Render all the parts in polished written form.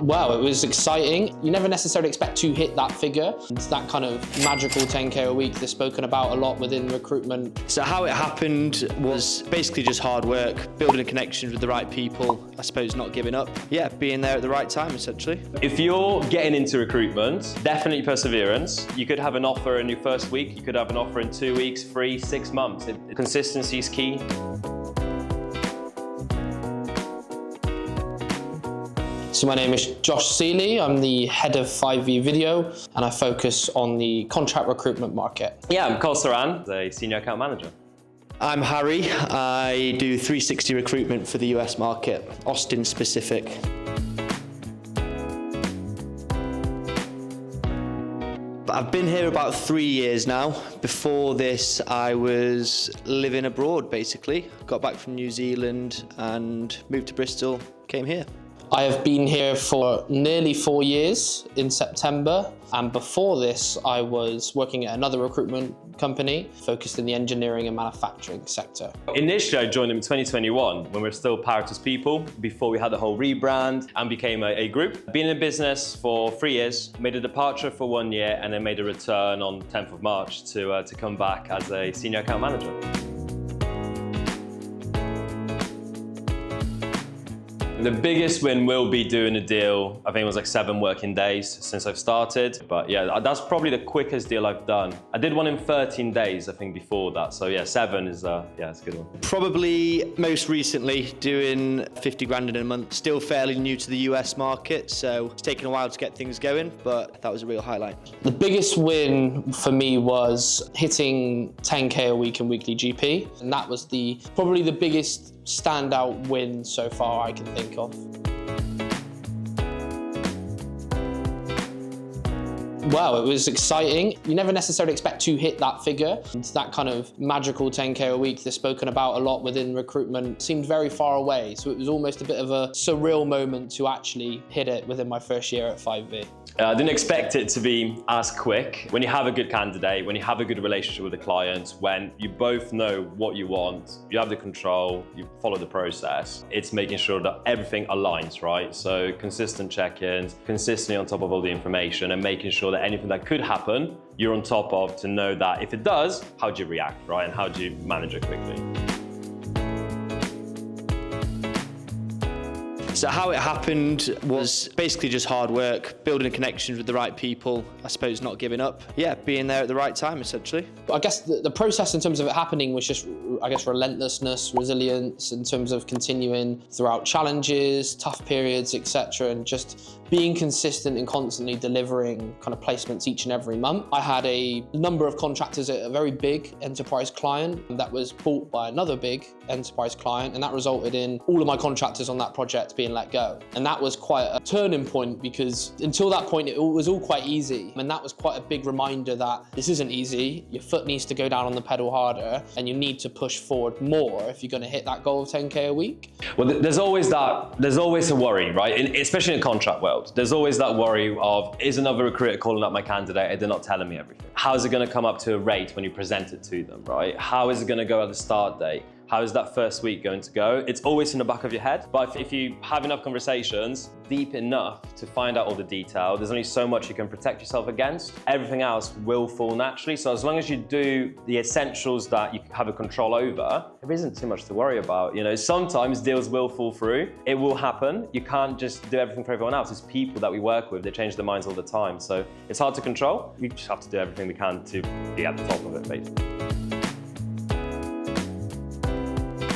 Well, it was exciting. You never necessarily expect to hit that figure. It's that kind of magical 10K a week that's spoken about a lot within recruitment. So how it happened was basically just hard work, building connections with the right people, I suppose not giving up. Yeah, being there at the right time, essentially. If you're getting into recruitment, definitely perseverance. You could have an offer in your first week, you could have an offer in 2 weeks, 3, 6 months. Consistency is key. So my name is Josh Seeley. I'm the head of 5V Video, and I focus on the contract recruitment market. Yeah, I'm Karl, a senior account manager. I'm Harry. I do 360 recruitment for the US market, Austin specific. I've been here about 3 years now. Before this, I was living abroad, basically. Got back from New Zealand and moved to Bristol, came here. I have been here for nearly 4 years in September, and before this I was working at another recruitment company focused in the engineering and manufacturing sector. Initially I joined them in 2021 when we were still proudest people, before we had the whole rebrand and became a group. Been in business for 3 years, made a departure for 1 year and then made a return on 10th of March to come back as a senior account manager. The biggest win will be doing a deal, I think it was like 7 working days since I've started. But yeah, that's probably the quickest deal I've done. I did one in 13 days, I think, before that. So yeah, 7 is, yeah, it's a good one. Probably most recently doing 50 grand in a month. Still fairly new to the US market, so it's taken a while to get things going, but that was a real highlight. The biggest win for me was hitting 10K a week in weekly GP. And that was probably the biggest standout win so far I can think of. Well, it was exciting. You never necessarily expect to hit that figure. It's that kind of magical 10K a week that's spoken about a lot within recruitment. Seemed very far away, so it was almost a bit of a surreal moment to actually hit it within my first year at 5V. I didn't expect it to be as quick. When you have a good candidate, when you have a good relationship with the client, when you both know what you want, you have the control, you follow the process, it's making sure that everything aligns, right? So consistent check-ins, consistently on top of all the information and making sure that anything that could happen, you're on top of to know that if it does, how do you react, right? And how do you manage it quickly? So how it happened was basically just hard work, building connections with the right people, I suppose not giving up. Yeah, being there at the right time, essentially. I guess the process in terms of it happening was just, I guess, relentlessness, resilience in terms of continuing throughout challenges, tough periods, etc., and just being consistent and constantly delivering kind of placements each and every month. I had a number of contractors at a very big enterprise client that was bought by another big enterprise client, and that resulted in all of my contractors on that project being let go. And that was quite a turning point because until that point, it was all quite easy. And that was quite a big reminder that this isn't easy. Your foot needs to go down on the pedal harder and you need to push forward more if you're going to hit that goal of 10K a week. Well, there's always a worry, right? Especially in the contract world. There's always that worry of, is another recruiter calling up my candidate and they're not telling me everything? How is it going to come up to a rate when you present it to them, right? How is it going to go at the start date? How is that first week going to go? It's always in the back of your head. But if you have enough conversations, deep enough to find out all the detail, there's only so much you can protect yourself against. Everything else will fall naturally. So as long as you do the essentials that you have a control over, there isn't too much to worry about. You know, sometimes deals will fall through. It will happen. You can't just do everything for everyone else. It's people that we work with, they change their minds all the time. So it's hard to control. We just have to do everything we can to be at the top of it, basically.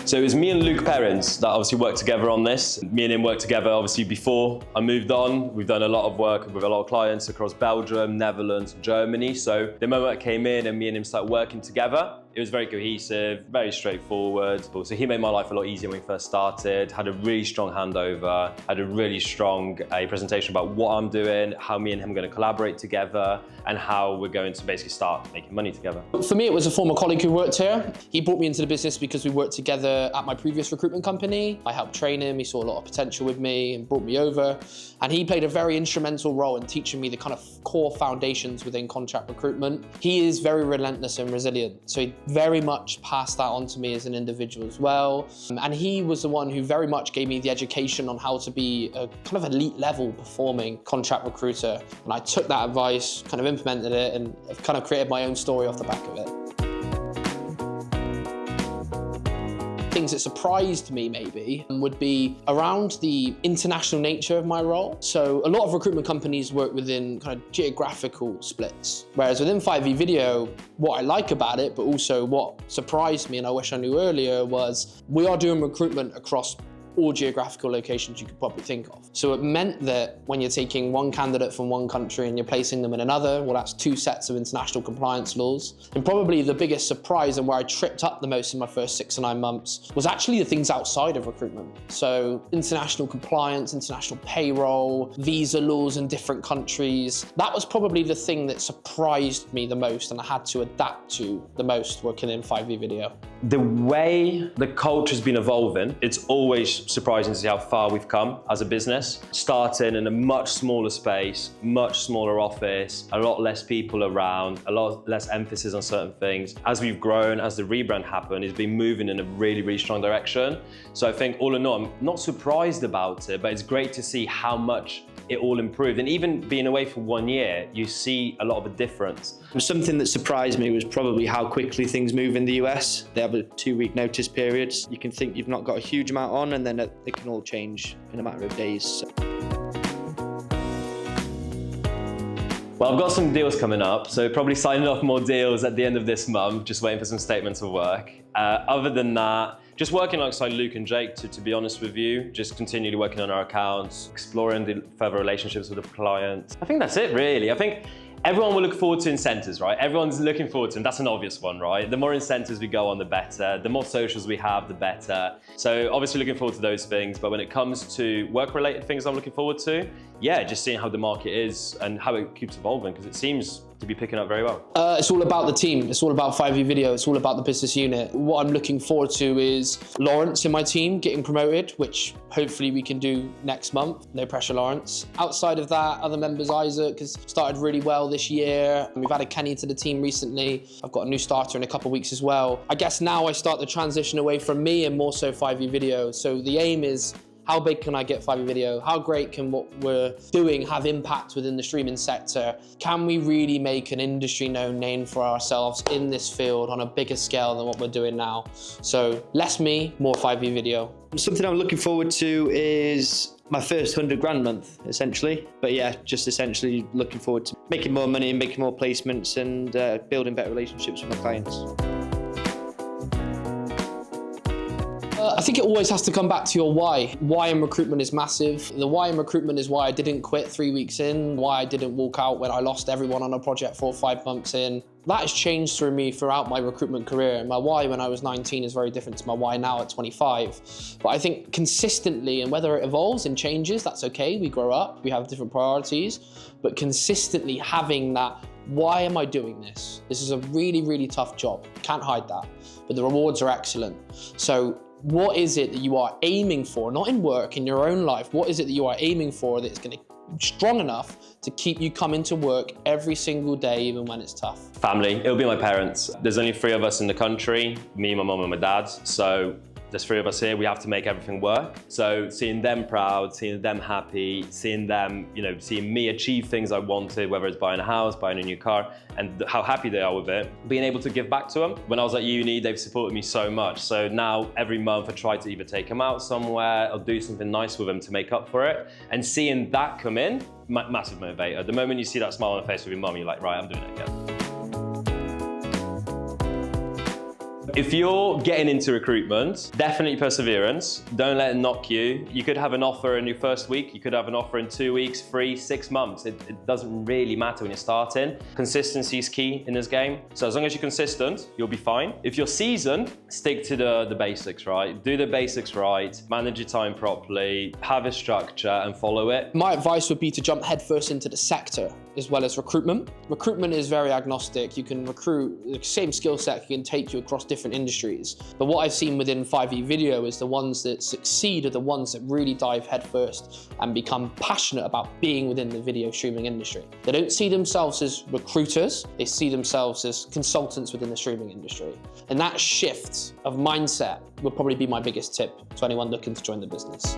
So it was me and Luke Perrins that obviously worked together on this. Me and him worked together obviously before I moved on. We've done a lot of work with a lot of clients across Belgium, Netherlands, Germany. So the moment I came in and me and him started working together, it was very cohesive, very straightforward. So he made my life a lot easier when we first started, had a really strong handover, had a really strong presentation about what I'm doing, how me and him are going to collaborate together, and how we're going to basically start making money together. For me, it was a former colleague who worked here. He brought me into the business because we worked together at my previous recruitment company. I helped train him, he saw a lot of potential with me and brought me over. And he played a very instrumental role in teaching me the kind of core foundations within contract recruitment. He is very relentless and resilient. So he very much passed that on to me as an individual as well. And he was the one who very much gave me the education on how to be a kind of elite level performing contract recruiter. And I took that advice, kind of implemented it, and I've kind of created my own story off the back of it. Things that surprised me maybe would be around the international nature of my role. So a lot of recruitment companies work within kind of geographical splits, whereas within 5e Video, what I like about it, but also what surprised me and I wish I knew earlier, was we are doing recruitment across all geographical locations you could probably think of. So it meant that when you're taking one candidate from one country and you're placing them in another, well, that's 2 sets of international compliance laws. And probably the biggest surprise and where I tripped up the most in my first 6 or 9 months was actually the things outside of recruitment. So international compliance, international payroll, visa laws in different countries. That was probably the thing that surprised me the most and I had to adapt to the most working in 5e Video. The way the culture's been evolving, it's always surprising to see how far we've come as a business. Starting in a much smaller space, much smaller office, a lot less people around, a lot less emphasis on certain things. As we've grown, as the rebrand happened, it's been moving in a really, really strong direction. So I think all in all, I'm not surprised about it, but it's great to see how much it all improved. And even being away for 1 year, you see a lot of a difference. Something that surprised me was probably how quickly things move in the US. They have a 2-week notice period. You can think you've not got a huge amount on and then it can all change in a matter of days. Well, I've got some deals coming up, so probably signing off more deals at the end of this month, just waiting for some statements of work. Other than that, just working alongside Luke and Jake, to be honest with you, just continually working on our accounts, exploring the further relationships with the clients. I think that's it, really. I think everyone will look forward to incentives, right? Everyone's looking forward to them. That's an obvious one, right? The more incentives we go on, the better. The more socials we have, the better. So obviously looking forward to those things. But when it comes to work-related things I'm looking forward to, yeah, just seeing how the market is and how it keeps evolving, because it seems to be picking up very well. It's all about the team. It's all about 5e Video. It's all about the business unit. What I'm looking forward to is Lawrence in my team getting promoted, which hopefully we can do next month. No pressure, Lawrence. Outside of that, other members, Isaac has started really well this year. We've added Kenny to the team recently. I've got a new starter in a couple of weeks as well. I guess now I start the transition away from me and more so 5e Video. So the aim is, how big can I get 5e Video? How great can what we're doing have impact within the streaming sector? Can we really make an industry known name for ourselves in this field on a bigger scale than what we're doing now? So less me, more 5e Video. Something I'm looking forward to is my first 100 grand month, essentially. But yeah, just essentially looking forward to making more money and making more placements and building better relationships with my clients. I think it always has to come back to your why. Why in recruitment is massive. The why in recruitment is why I didn't quit 3 weeks in, why I didn't walk out when I lost everyone on a project 4 or 5 months in. That has changed through me throughout my recruitment career. My why when I was 19 is very different to my why now at 25. But I think consistently, and whether it evolves and changes, that's okay. We grow up, we have different priorities, but consistently having that, why am I doing this? This is a really, really tough job. Can't hide that, but the rewards are excellent. So what is it that you are aiming for, not in work, in your own life? What is it that you are aiming for that's going to be strong enough to keep you coming to work every single day, even when it's tough? Family, it'll be my parents. There's only 3 of us in the country, me, my mum and my dad. So there's 3 of us here, we have to make everything work. So seeing them proud, seeing them happy, seeing them, seeing me achieve things I wanted, whether it's buying a house, buying a new car, and how happy they are with it, being able to give back to them. When I was at uni, they've supported me so much. So now every month I try to either take them out somewhere or do something nice with them to make up for it. And seeing that come in, massive motivator. The moment you see that smile on the face of your mum, you're like, right, I'm doing it again. If you're getting into recruitment, definitely perseverance. Don't let it knock you. You could have an offer in your first week. You could have an offer in 2 weeks, 3, 6 months. It doesn't really matter when you're starting. Consistency is key in this game. So as long as you're consistent, you'll be fine. If you're seasoned, stick to the basics, right? Do the basics right, manage your time properly, have a structure and follow it. My advice would be to jump headfirst into the sector. as well as recruitment. Recruitment is very agnostic. You can recruit the same skill set can take you across different industries. But what I've seen within 5e video is the ones that succeed are the ones that really dive headfirst and become passionate about being within the video streaming industry. They don't see themselves as recruiters, they see themselves as consultants within the streaming industry. And that shift of mindset would probably be my biggest tip to anyone looking to join the business.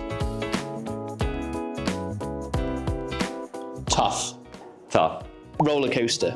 Tough. Tough. Roller coaster.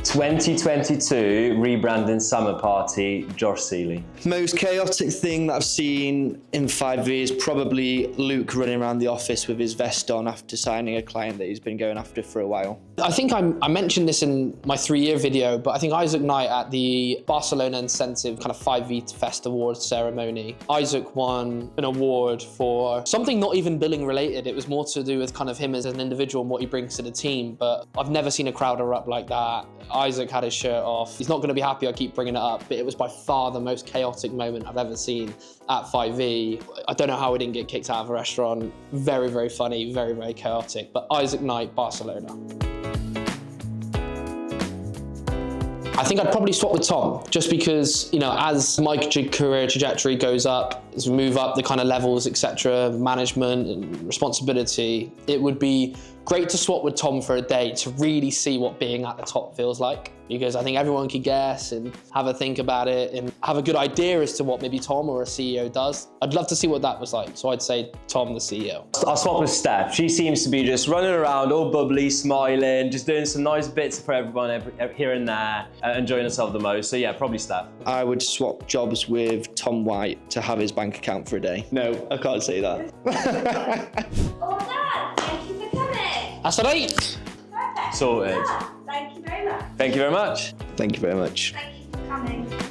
2022 rebranding summer party, Josh Seeley. Most chaotic thing that I've seen in 5e is probably Luke running around the office with his vest on after signing a client that he's been going after for a while. I think I mentioned this in my 3-year video, but I think Isaac Knight at the Barcelona Incentive kind of 5e Fest Awards ceremony, Isaac won an award for something not even billing related. It was more to do with kind of him as an individual and what he brings to the team, but I've never seen a crowd erupt like that. Isaac had his shirt off. He's not going to be happy I keep bringing it up, but it was by far the most chaotic moment I've ever seen at 5e. I don't know how we didn't get kicked out of a restaurant. Very, very funny, very, very chaotic. But Isaac Knight, Barcelona. I think I'd probably swap with Tom, just because, you know, as my career trajectory goes up, as we move up the kind of levels, etc., management and responsibility, it would be great to swap with Tom for a day to really see what being at the top feels like. Because I think everyone could guess and have a think about it and have a good idea as to what maybe Tom or a CEO does. I'd love to see what that was like. So I'd say Tom, the CEO. I'll swap with Steph. She seems to be just running around all bubbly, smiling, just doing some nice bits for everyone here and there, enjoying herself the most. So yeah, probably Steph. I would swap jobs with Tom White to have his bank account for a day. No, I can't say that. All done. Thank you for coming. That's an 8. Perfect. Sorted. Yeah. Thank you very much. Thank you very much. Thank you very much. Thank you for coming.